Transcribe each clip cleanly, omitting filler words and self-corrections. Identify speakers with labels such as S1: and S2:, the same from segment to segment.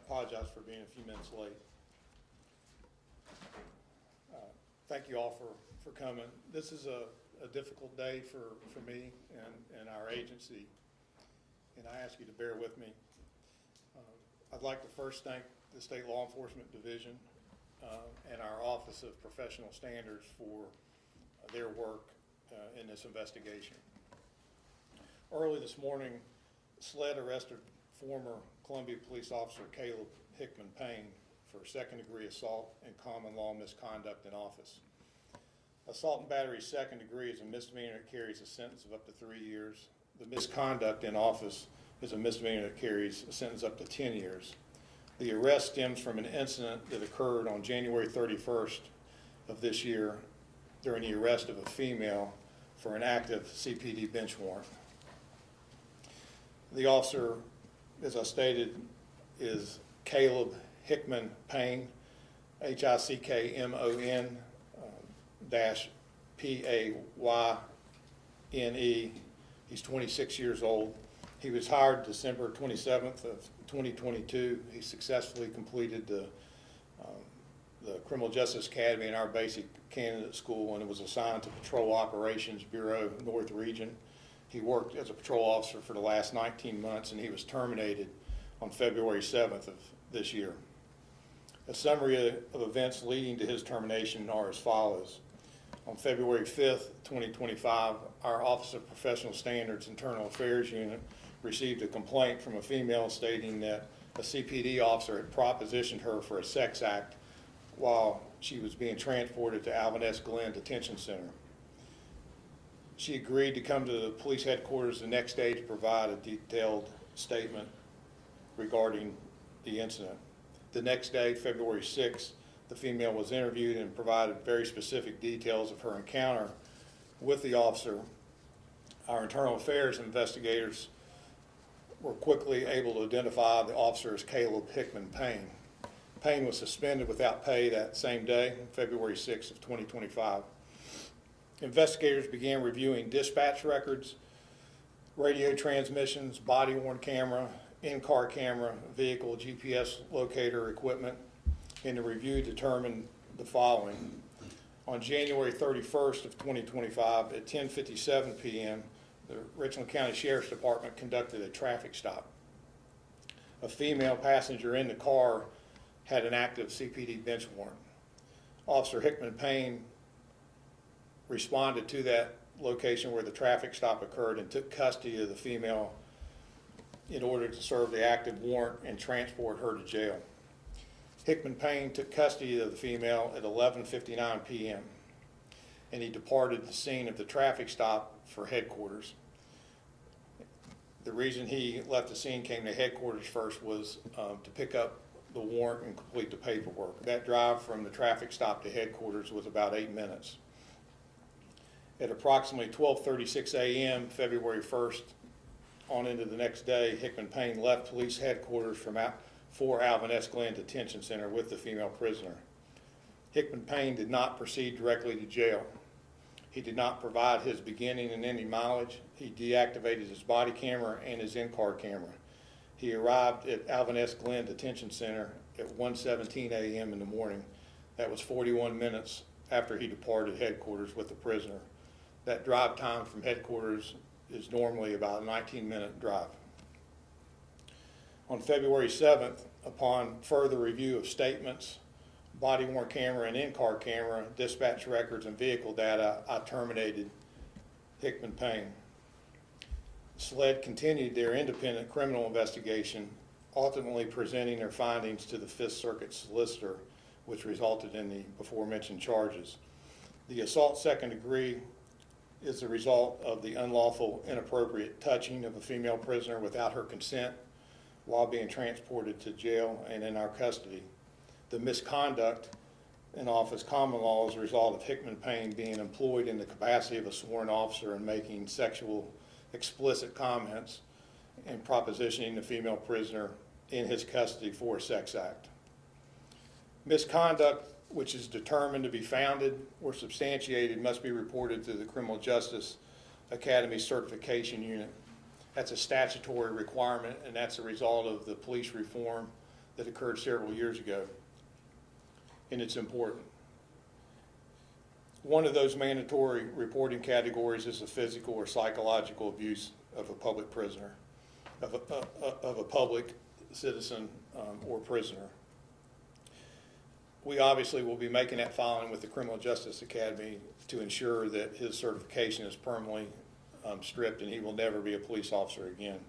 S1: apologize for being a few minutes late. Thank you all for coming. This is a difficult day for me and our agency, and I ask you to bear with me. I'd like to first thank the State Law Enforcement Division and our Office of Professional Standards for their work in this investigation. Early this morning, SLED arrested former Columbia police officer Caleb Hickmon-Payne for second-degree assault and common law misconduct in office. Assault and battery second degree is a misdemeanor that carries a sentence of up to 3 years. The misconduct in office is a misdemeanor that carries a sentence up to 10 years. The arrest stems from an incident that occurred on January 31st of this year during the arrest of a female for an active CPD bench warrant. The officer, as I stated, is Caleb Hickmon-Payne, Hickmon -Payne. He's 26 years old. He was hired December 27th of 2022. He successfully completed the Criminal Justice Academy in our basic candidate school and was assigned to Patrol Operations Bureau North Region. He worked as a patrol officer for the last 19 months, and he was terminated on February 7th of this year. A summary of events leading to his termination are as follows. On February 5th, 2025, our Office of Professional Standards Internal Affairs Unit received a complaint from a female stating that a CPD officer had propositioned her for a sex act while she was being transported to Alvin S. Glenn Detention Center. She agreed to come to the police headquarters the next day to provide a detailed statement regarding the incident. The next day, February 6th, the female was interviewed and provided very specific details of her encounter with the officer. Our internal affairs investigators were quickly able to identify the officer as Caleb Hickmon-Payne. Payne was suspended without pay that same day, February 6th of 2025. Investigators began reviewing dispatch records, radio transmissions, body-worn camera, in-car camera, vehicle GPS locator equipment, and the review determined the following. On January 31st of 2025 at 10:57 p.m., the Richland County Sheriff's Department conducted a traffic stop. A female passenger in the car had an active CPD bench warrant. Officer Hickmon-Payne responded to that location where the traffic stop occurred and took custody of the female in order to serve the active warrant and transport her to jail. Hickmon-Payne took custody of the female at 11:59 p.m. and he departed the scene of the traffic stop for headquarters. The reason he left the scene, came to headquarters first, was to pick up the warrant and complete the paperwork. That drive from the traffic stop to headquarters was about 8 minutes. At approximately 12:36 a.m., February 1st, on into the next day, Hickmon-Payne left police headquarters for Alvin S. Glenn Detention Center with the female prisoner. Hickmon-Payne did not proceed directly to jail. He did not provide his beginning and ending mileage. He deactivated his body camera and his in-car camera. He arrived at Alvin S. Glenn Detention Center at 1:17 a.m. in the morning. That was 41 minutes after he departed headquarters with the prisoner. That drive time from headquarters is normally about a 19-minute drive. On February 7th, upon further review of statements, body-worn camera and in-car camera, dispatch records, and vehicle data, I terminated Hickmon-Payne. SLED continued their independent criminal investigation, ultimately presenting their findings to the Fifth Circuit solicitor, which resulted in the before-mentioned charges. The assault second degree is the result of the unlawful, inappropriate touching of a female prisoner without her consent while being transported to jail and in our custody. The misconduct in office common law is a result of Hickmon-Payne being employed in the capacity of a sworn officer and making sexual explicit comments and propositioning the female prisoner in his custody for a sex act. Misconduct which is determined to be founded or substantiated must be reported to the Criminal Justice Academy Certification Unit. That's a statutory requirement, and that's a result of the police reform that occurred several years ago, and it's important. One of those mandatory reporting categories is the physical or psychological abuse of a public prisoner, of a public citizen or prisoner. We obviously will be making that filing with the Criminal Justice Academy to ensure that his certification is permanently stripped and he will never be a police officer again.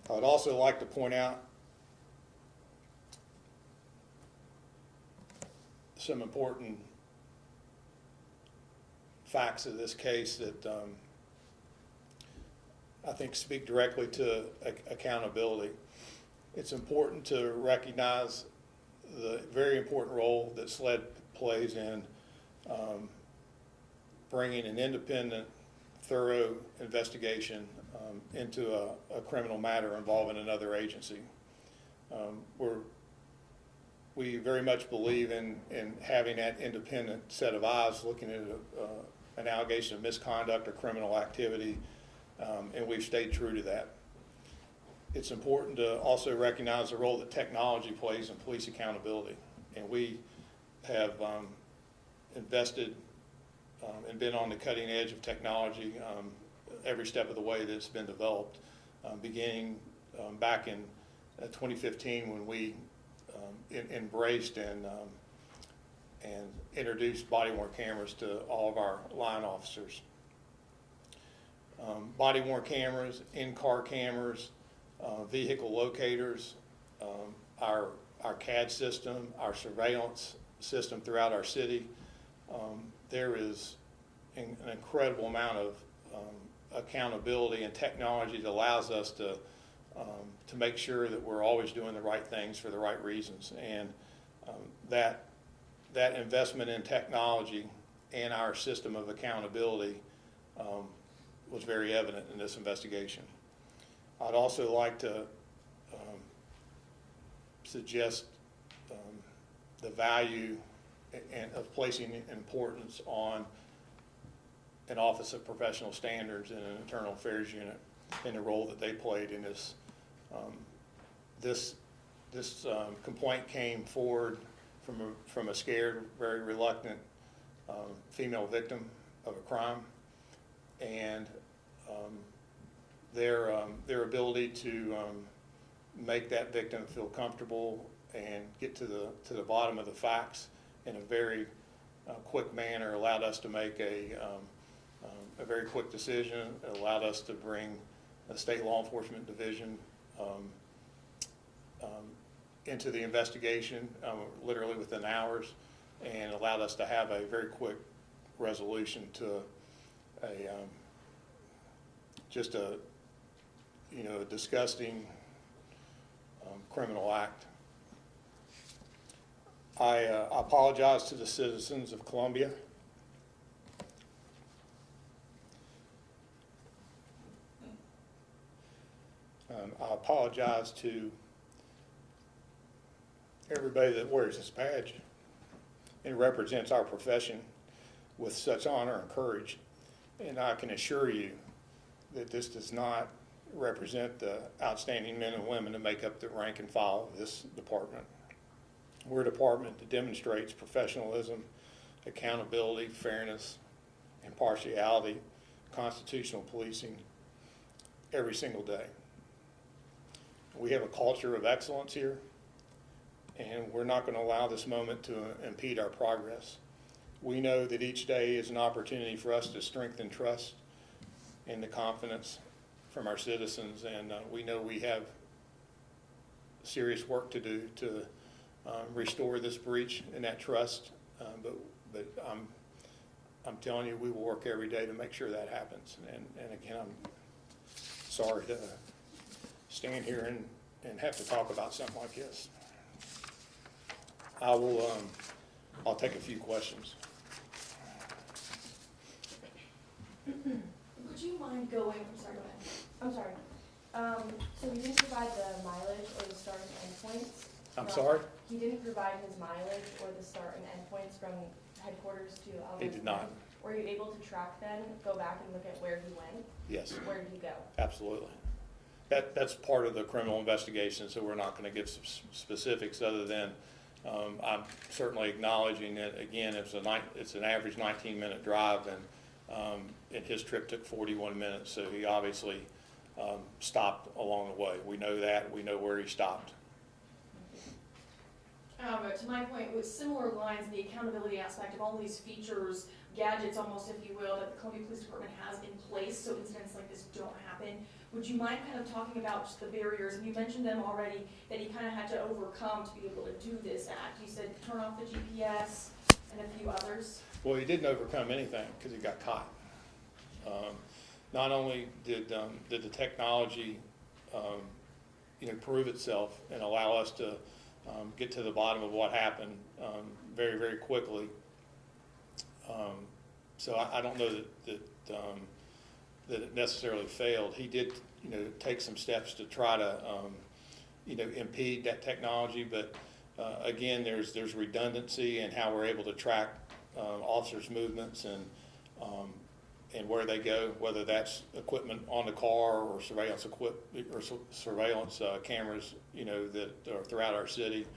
S1: I'd also like to point out some important facts of this case that I think speak directly to accountability. It's important to recognize the very important role that SLED plays in bringing an independent, thorough investigation into a criminal matter involving another agency. We very much believe in having that independent set of eyes looking at an allegation of misconduct or criminal activity, and we've stayed true to that. It's important to also recognize the role that technology plays in police accountability, and we have invested and been on the cutting edge of technology every step of the way that it's been developed, beginning back in 2015 when we embraced and introduced body-worn cameras to all of our line officers. Body-worn cameras, in-car cameras, vehicle locators, our CAD system, our surveillance system throughout our city. There is an incredible amount of accountability and technology that allows us to make sure that we're always doing the right things for the right reasons. And that investment in technology and our system of accountability was very evident in this investigation. I'd also like to suggest the value of placing importance on an Office of Professional Standards and an Internal Affairs Unit and the role that they played in this. This complaint came forward from a scared, very reluctant female victim of a crime, and their ability to make that victim feel comfortable and get to the bottom of the facts in a very quick manner allowed us to make a very quick decision. It allowed us to bring the State Law Enforcement Division into the investigation literally within hours, and allowed us to have a very quick resolution to just a disgusting criminal act. I apologize to the citizens of Columbia. I apologize to everybody that wears this badge and represents our profession with such honor and courage. And I can assure you that this does not represent the outstanding men and women that make up the rank and file of this department. We're a department that demonstrates professionalism, accountability, fairness, impartiality, constitutional policing every single day. We have a culture of excellence here, and we're not going to allow this moment to impede our progress. We know that each day is an opportunity for us to strengthen trust and the confidence from our citizens, and we know we have serious work to do to restore this breach and that trust, but I'm telling you, we will work every day to make sure that happens. And again, I'm sorry to stand here and have to talk about something like this. I'll take a few questions.
S2: Would you mind going, I'm sorry. So he didn't provide the mileage or the start and end points.
S1: I'm sorry?
S2: He didn't provide his mileage or the start and end points from headquarters to
S1: He did not.
S2: Were you able to track then, go back and look at where he went?
S1: Yes.
S2: Where did he go?
S1: Absolutely. That's part of the criminal investigation, so we're not going to give specifics other than I'm certainly acknowledging that, again, it's an average 19-minute drive, and his trip took 41 minutes, so he obviously stopped along the way. We know that. We know where he stopped.
S3: But to my point, with similar lines, the accountability aspect of all these features, gadgets almost, if you will, that the Columbia Police Department has in place so incidents like this don't happen, would you mind kind of talking about just the barriers? And you mentioned them already, that he kind of had to overcome to be able to do this act. You said turn off the GPS and a few others.
S1: Well, he didn't overcome anything because he got caught. Not only did the technology prove itself and allow us to get to the bottom of what happened very, very quickly. So I don't know that it necessarily failed. He did, take some steps to try to, impede that technology. But again, there's redundancy in how we're able to track officers' movements and where they go, whether that's equipment on the car or surveillance cameras, that are throughout our city,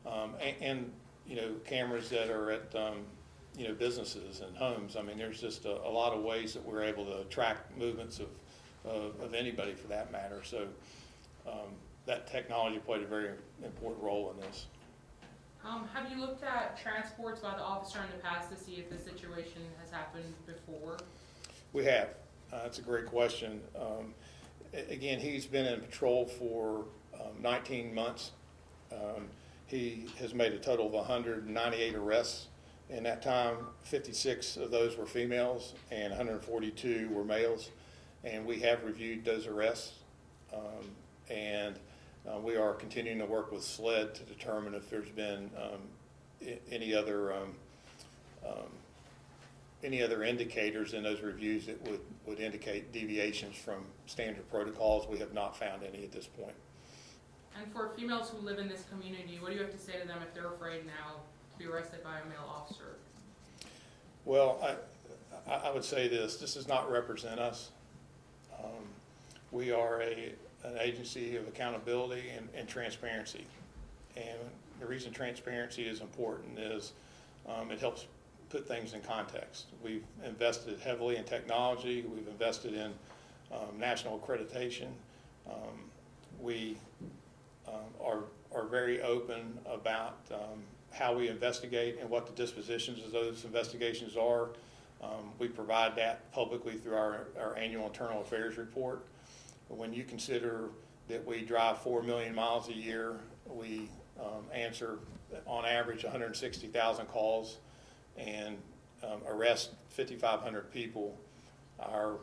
S1: and cameras that are at businesses and homes. I mean, there's just a lot of ways that we're able to track movements of anybody for that matter. So that technology played a very important role in this.
S4: Have you looked at transports by the officer in the past to see if this situation has happened before?
S1: We have. That's a great question. Again, he's been in patrol for 19 months. He has made a total of 198 arrests. In that time, 56 of those were females and 142 were males. And we have reviewed those arrests. We are continuing to work with SLED to determine if there's been any other indicators in those reviews that would indicate deviations from standard protocols. We have not found any at this point.
S4: And for females who live in this community, what do you have to say to them if they're afraid now to be arrested by a male officer?
S1: Well, I would say this does not represent us. We are an agency of accountability and transparency. And the reason transparency is important is it helps put things in context. We've invested heavily in technology. We've invested in national accreditation. We are very open about how we investigate and what the dispositions of those investigations are. We provide that publicly through our annual internal affairs report. When you consider that we drive 4 million miles a year, we answer on average 160,000 calls and arrest 5,500 people. Our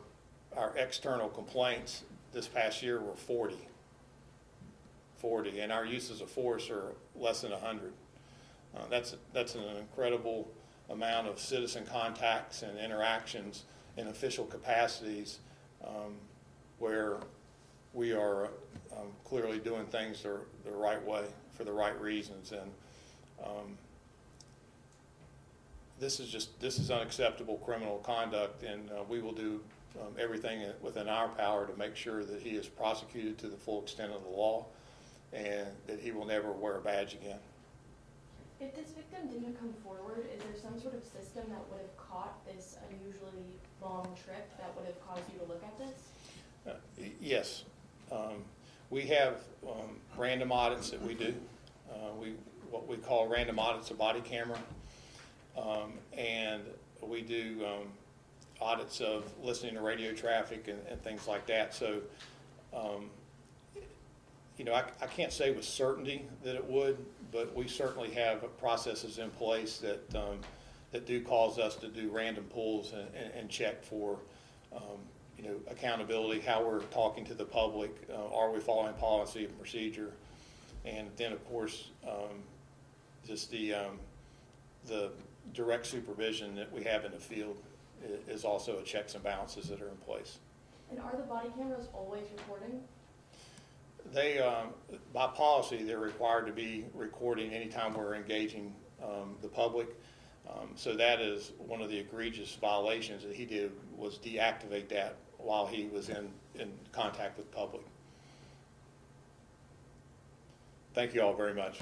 S1: external complaints this past year were 40, and our uses of force are less than 100. That's an incredible amount of citizen contacts and interactions in official capacities where we are clearly doing things the right way for the right reasons. And this is unacceptable criminal conduct, and we will do everything within our power to make sure that he is prosecuted to the full extent of the law and that he will never wear a badge again.
S2: If this victim didn't come forward, is there some sort of system that would have caught this unusually long trip that would have caused you to look at this?
S1: Yes. We have random audits that we do. What we call random audits of body camera. And we do audits of listening to radio traffic and things like that. So, I can't say with certainty that it would, but we certainly have processes in place that do cause us to do random pulls and check for accountability, how we're talking to the public, are we following policy and procedure, and then of course just the direct supervision that we have in the field is also a checks and balances that are in place.
S2: And are the body cameras always recording?
S1: They, by policy, they're required to be recording anytime we're engaging the public. So that is one of the egregious violations that he did, was deactivate that while he was in contact with public. Thank you all very much.